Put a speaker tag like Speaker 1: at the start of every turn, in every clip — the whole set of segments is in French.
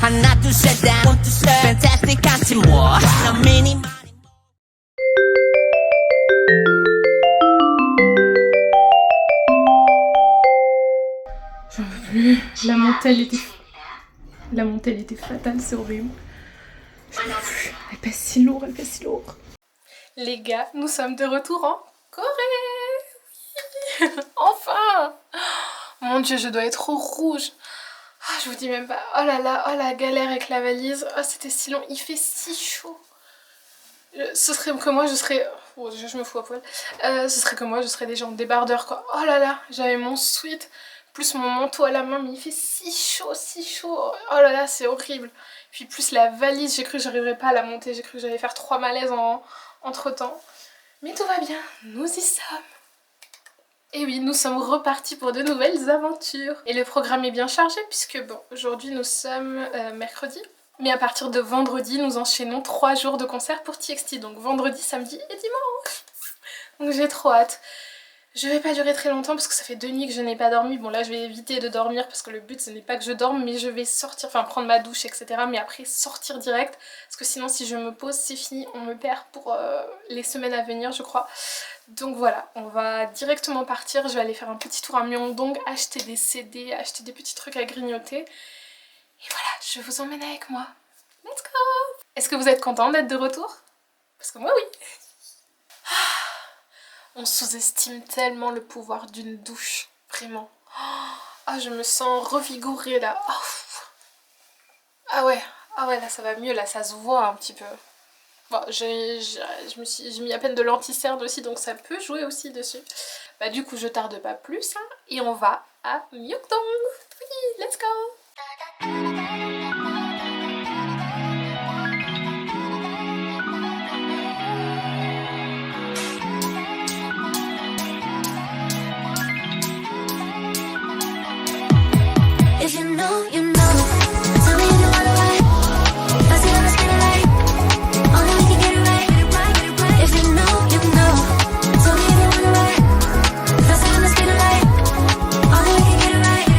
Speaker 1: 하나 둘셋 down one two three fantastic 같이 뭐 넌 미니
Speaker 2: J'en peux plus. La montée elle était fatale, c'est horrible. J'en peux plus. Elle pèse si lourd, elle pèse si lourd. Les gars, nous sommes de retour en Corée. Oui. Enfin. Mon dieu, je dois être trop rouge. Ah, je vous dis même pas. Oh là là, oh la galère avec la valise. Oh, c'était si long. Il fait si chaud. Ce serait que moi, je serais... Oh, je me fous à poil. Ce serait que moi, je serais déjà en débardeur, quoi. Oh là là, j'avais mon sweat, plus mon manteau à la main, mais il fait si chaud, si chaud. Oh là là, c'est horrible. Puis plus la valise, j'ai cru que j'arriverais pas à la monter. J'ai cru que j'allais faire 3 malaises entre temps. Mais tout va bien, nous y sommes. Et oui, nous sommes repartis pour de nouvelles aventures. Et le programme est bien chargé puisque bon, aujourd'hui nous sommes mercredi. Mais à partir de vendredi, nous enchaînons 3 jours de concert pour TXT. Donc vendredi, samedi et dimanche. Donc j'ai trop hâte. Je vais pas durer très longtemps parce que ça fait 2 nuits que je n'ai pas dormi. Bon là je vais éviter de dormir parce que le but ce n'est pas que je dorme, mais je vais sortir, enfin prendre ma douche etc. Mais après sortir direct parce que sinon si je me pose c'est fini, on me perd pour les semaines à venir je crois. Donc voilà, on va directement partir. Je vais aller faire un petit tour à Myeongdong, acheter des CD, acheter des petits trucs à grignoter. Et voilà, je vous emmène avec moi. Let's go! Est-ce que vous êtes content d'être de retour? Parce que moi oui. On sous-estime tellement le pouvoir d'une douche, vraiment. Ah, je me sens revigorée là. Oh. Ah ouais, là ça va mieux, là ça se voit un petit peu. Bon, j'ai mis à peine de l'anti-cerne aussi, donc ça peut jouer aussi dessus. Bah du coup, je tarde pas plus, hein, et on va à Myeongdong. Oui, let's go!
Speaker 3: If you know, you know. Tell me if you wanna ride. Pass it on the speed of light. Only we can get it right. If you know, you know. Tell me if you wanna ride. Pass it on the speed of light. Only we can get it right.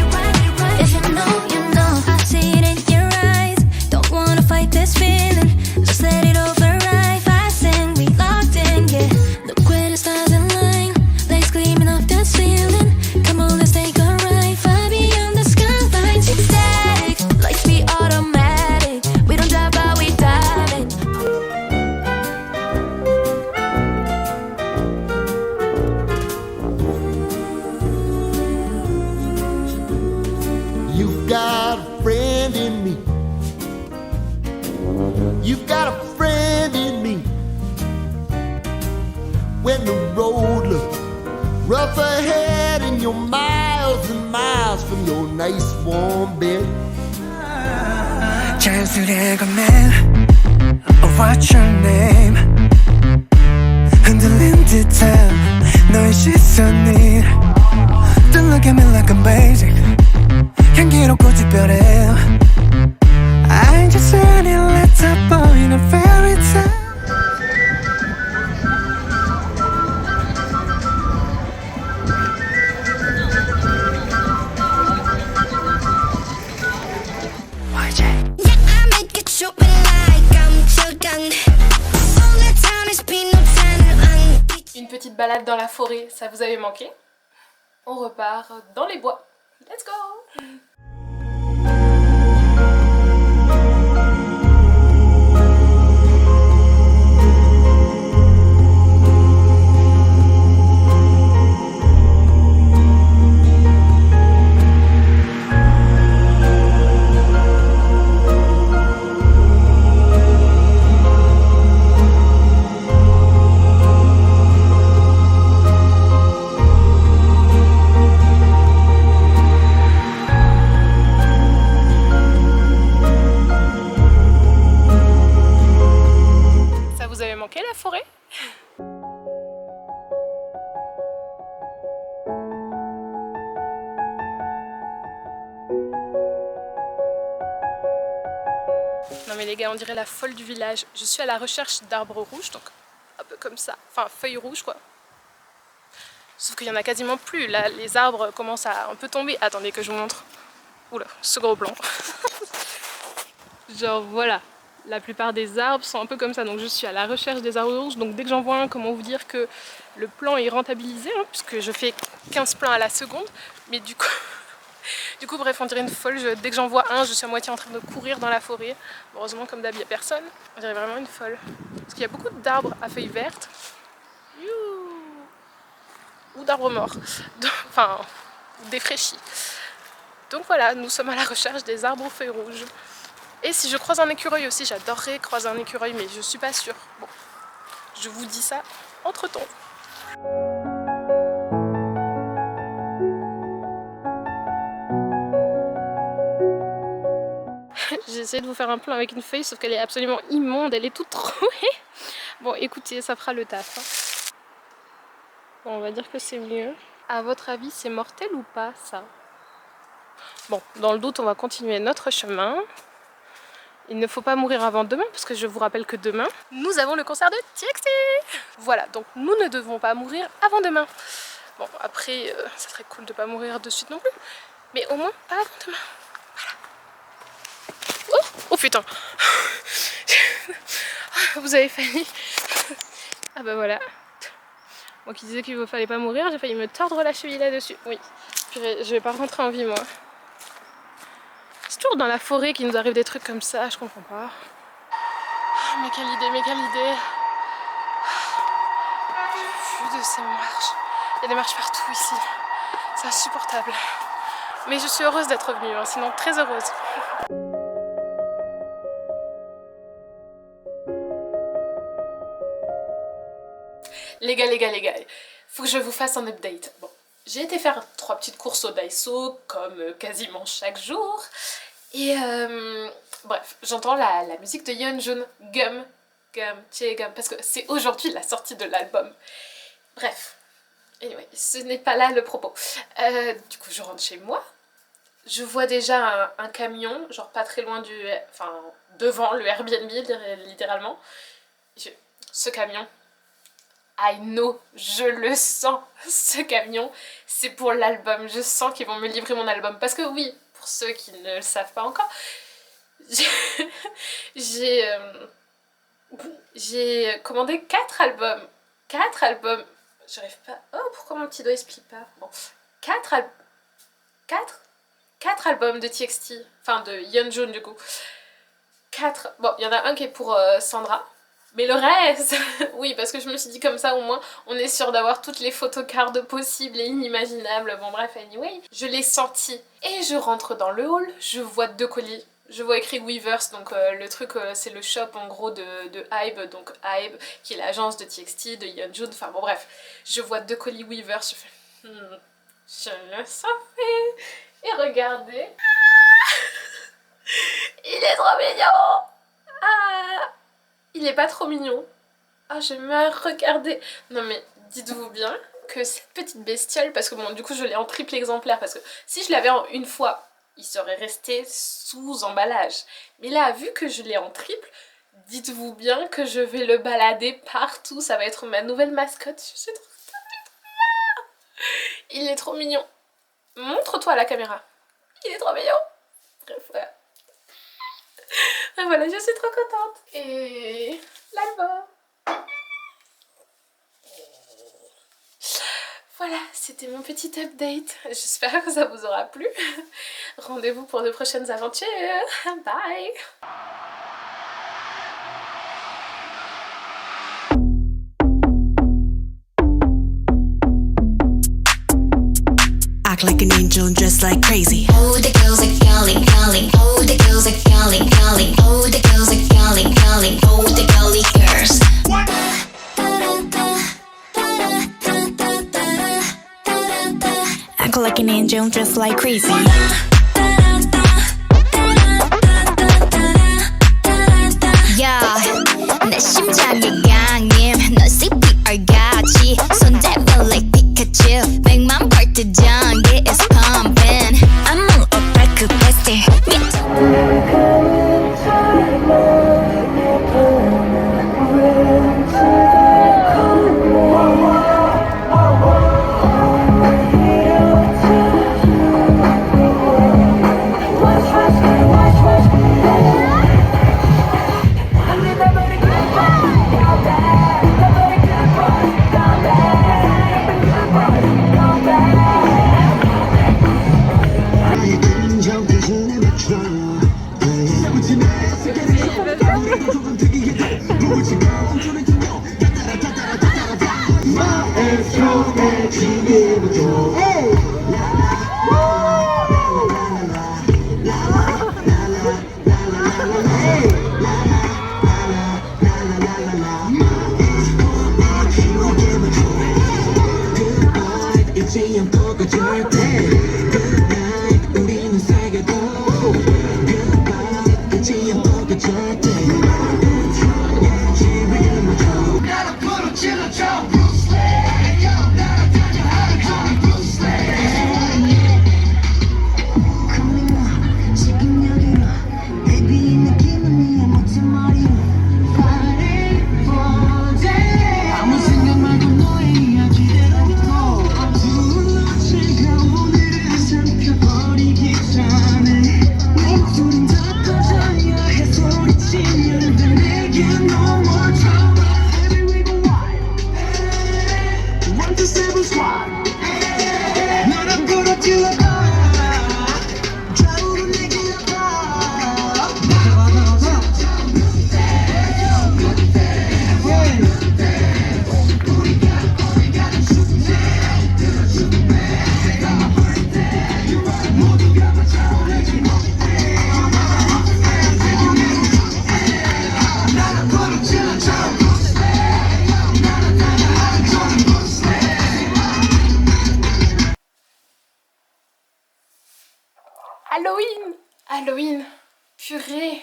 Speaker 3: If you know, you know. I see it in your eyes. Don't wanna fight this feeling. Just let it override. Fast and we locked in, yeah. Look where the stars align. Lights gleaming off the ceiling. Come on, let's take a ride. Far beyond the sky. Ecstatic, lights be automatic. We don't drive by, we dive in.
Speaker 4: You've got a friend in me. You've got a friend in me. When the road looks rough ahead and you're miles and miles from your nice warm bed.
Speaker 5: 자연스레 건넨 Oh, what's your name? 흔들린 듯한 너의 시선이 Don't look at me like I'm basic 향기롭고 특별해 I just want it, let's up in a fairy tale.
Speaker 2: Une petite balade dans la forêt, ça vous avait manqué? On repart dans les bois. Let's go! La forêt. Non mais les gars, on dirait la folle du village. Je suis à la recherche d'arbres rouges, donc un peu comme ça, enfin feuilles rouges quoi. Sauf qu'il y en a quasiment plus, là les arbres commencent à un peu tomber. Attendez que je vous montre. Oula, ce gros plan. Genre voilà, la plupart des arbres sont un peu comme ça, donc je suis à la recherche des arbres rouges, donc dès que j'en vois un, comment vous dire que le plan est rentabilisé, hein, puisque je fais 15 plans à la seconde, mais du coup bref, on dirait une folle, dès que j'en vois un, je suis à moitié en train de courir dans la forêt. Heureusement comme d'hab il n'y a personne, on dirait vraiment une folle, parce qu'il y a beaucoup d'arbres à feuilles vertes, ou d'arbres morts, enfin défraîchis. Donc voilà, nous sommes à la recherche des arbres aux feuilles rouges. Et si je croise un écureuil aussi, j'adorerais croiser un écureuil, mais je suis pas sûre. Bon, je vous dis ça entre-temps. J'ai essayé de vous faire un plan avec une feuille, sauf qu'elle est absolument immonde, elle est toute trouée. Bon, écoutez, ça fera le taf. Hein. Bon, on va dire que c'est mieux. À votre avis, c'est mortel ou pas, ça? Bon, dans le doute, on va continuer notre chemin. Il ne faut pas mourir avant demain, parce que je vous rappelle que demain, nous avons le concert de TXT. Voilà, donc nous ne devons pas mourir avant demain. Bon, après, ça serait cool de ne pas mourir de suite non plus, mais au moins pas avant demain. Voilà. Oh putain. Vous avez failli. Ah bah voilà. Moi qui disais qu'il ne fallait pas mourir, j'ai failli me tordre la cheville là-dessus. Oui, puis je vais pas rentrer en vie, moi. C'est toujours dans la forêt qu'il nous arrive des trucs comme ça, je comprends pas. Mais quelle idée, mais quelle idée. Vu de ces marches. Il y a des marches partout ici. C'est insupportable. Mais je suis heureuse d'être venue, hein, sinon très heureuse. Les gars, faut que je vous fasse un update. Bon. J'ai été faire 3 petites courses au Daiso, comme quasiment chaque jour. Et bref, j'entends la musique de Yeonjun, Gum, parce que c'est aujourd'hui la sortie de l'album. Bref, anyway, ce n'est pas là le propos. Du coup, je rentre chez moi. Je vois déjà un camion, genre pas très loin enfin, devant le Airbnb, littéralement. Ce camion... I know, je le sens, ce camion, c'est pour l'album, je sens qu'ils vont me livrer mon album. Parce que oui, pour ceux qui ne le savent pas encore, j'ai commandé 4 albums. 4 albums, j'arrive pas... Oh, pourquoi mon petit doigt il se plie pas? Bon, 4 albums de TXT, enfin de Yeonjun du coup. 4, bon, il y en a un qui est pour Sandra. Mais le reste, oui, parce que je me suis dit comme ça au moins on est sûr d'avoir toutes les photocards possibles et inimaginables. Bon bref, anyway, je l'ai senti. Et je rentre dans le hall, je vois 2 colis. Je vois écrit Weverse, donc le truc c'est le shop en gros de Hybe, donc Hybe qui est l'agence de TXT, de Yeonjun, enfin bon bref. Je vois 2 colis Weverse, je fais je le savais. Et regardez, il est trop mignon. Ah, il est pas trop mignon. Ah, je me regardais. Non mais dites-vous bien que cette petite bestiole, parce que bon du coup je l'ai en triple exemplaire, parce que si je l'avais en une fois, il serait resté sous emballage. Mais là, vu que je l'ai en triple, dites-vous bien que je vais le balader partout. Ça va être ma nouvelle mascotte. Je suis trop contente. Il est trop mignon. Montre-toi à la caméra. Il est trop mignon. Bref, voilà. Voilà, je suis trop contente. Et l'album. Voilà, c'était mon petit update. J'espère que ça vous aura plu. Rendez-vous pour de prochaines aventures. Bye.
Speaker 1: Act like an angel, dressed like crazy.
Speaker 3: Oh, the girls are calling, calling. Oh, the girls are calling, calling. Oh, the girls are calling, calling. Oh, the girly girls.
Speaker 1: Act like an angel, dressed like crazy.
Speaker 3: Yeah, 내 심장이 강림. 넌 CPR 같이 손잡아 like Pikachu. 100만 벌트 전기 is pumping. I'm on a like a bestie.
Speaker 2: Halloween! Halloween! Purée!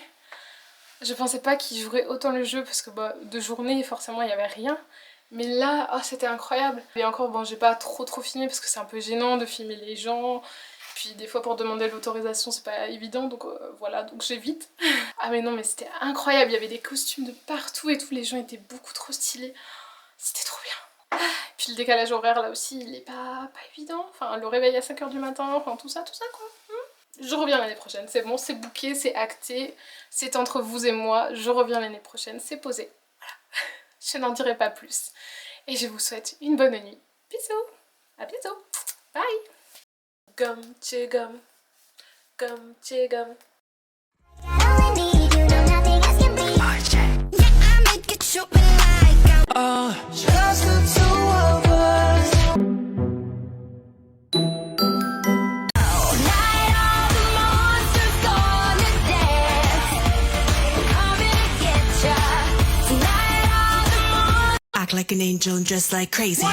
Speaker 2: Je pensais pas qu'ils joueraient autant le jeu parce que de journée forcément il n'y avait rien. Mais là, oh, c'était incroyable. Et encore, bon, j'ai pas trop filmé parce que c'est un peu gênant de filmer les gens. Puis des fois pour demander l'autorisation c'est pas évident, donc voilà, donc j'évite. Ah mais non, mais c'était incroyable, il y avait des costumes de partout et tout, les gens étaient beaucoup trop stylés. C'était trop bien. Puis le décalage horaire là aussi, il est pas évident. Enfin, le réveil à 5 h du matin, enfin tout ça quoi. Je reviens l'année prochaine, c'est bon, c'est booké, c'est acté, c'est entre vous et moi, je reviens l'année prochaine, c'est posé. Voilà. Je n'en dirai pas plus. Et je vous souhaite une bonne nuit. Bisous, à bientôt, bye. Gum, chewing gum, gum, chewing gum.
Speaker 3: I only need you, know nothing else can be. Yeah, I make it show me like I'm just the two of us. Night all the monsters gonna dance. We're coming to get ya. Tonight all the monsters
Speaker 1: Act like an angel and dress like crazy.